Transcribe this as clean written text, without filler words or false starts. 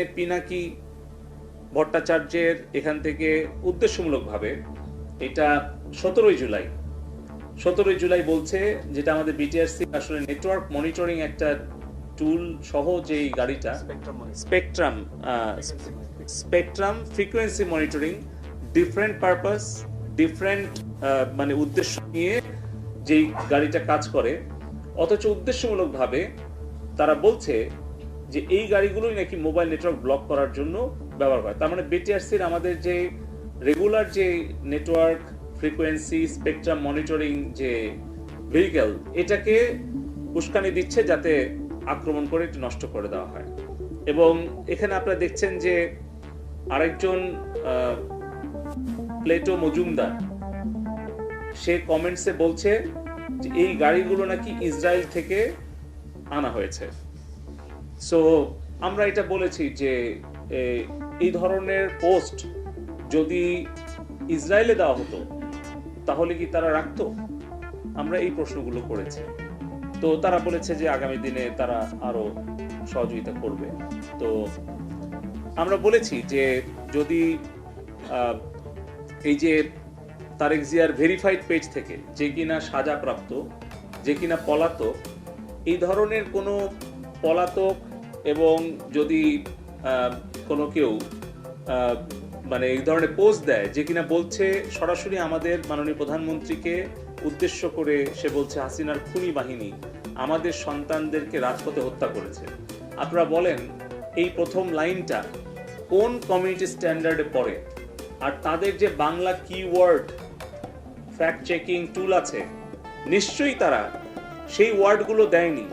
দিনে পিনাকি ভট্টাচার্যের এখান থেকে উদ্দেশ্যমূলকভাবে এটা 17ই জুলাই বলছে, যেটা আমাদের বিটিআরসি আসলে নেটওয়ার্ক মনিটরিং একটা টুল সহ যেই গাড়িটা spectrum frequency monitoring, different purpose, different মানে উদ্দেশ্য নিয়ে যেই গাড়িটা কাজ করে, অথচ উদ্দেশ্যমূলকভাবে তারা বলছে যে এই গাড়িগুলোই নাকি মোবাইল নেটওয়ার্ক ব্লক করার জন্য ব্যবহার হয়। তার মানে বিটিআরসির আমাদের যে রেগুলার যে নেটওয়ার্ক ফ্রিকোয়েন্সি স্পেকট্রাম মনিটরিং যে ভেহিকেল, এটাকে উস্কানি দিচ্ছে যাতে আক্রমণ করে একটু নষ্ট করে দেওয়া হয়। এবং এখানে আপনারা দেখছেন যে আরেকজন প্লেটো মজুমদার, সে কমেন্টসে বলছে যে এই গাড়িগুলো নাকি ইসরায়েল থেকে আনা হয়েছে। সো আমরা এটা বলেছি যে এই ধরনের পোস্ট যদি ইসরায়েলে দেওয়া হতো তাহলে কি তারা রাখতো? আমরা এই প্রশ্নগুলো করেছি। তো তারা বলেছে যে আগামী দিনে তারা আরো সহযোগিতা করবে। তো আমরা বলেছি যে যদি এই যে তারেক জিয়ার ভেরিফাইড পেজ থেকে যে কিনা সাজাপ্রাপ্ত, যে কিনা পলাতক, এই ধরনের কোনো পলাতক এবং যদি কোনো কেউ মানে এই ধরনের পোস্ট দেয় যে কিনা বলছে সরাসরি আমাদের মাননীয় প্রধানমন্ত্রীকে উদ্দেশ্য করে, সে বলছে হাসিনার খুনি বাহিনী আমাদের সন্তানদেরকে রাজপথে হত্যা করেছে, আপনারা বলেন এই প্রথম লাইনটা কোন কমিউনিটি স্ট্যান্ডার্ডে পড়ে? আর তাদের যে Bangla keyword fact checking tool আছে, নিশ্চয়ই তারা সেই ওয়ার্ডগুলো দেয়নি।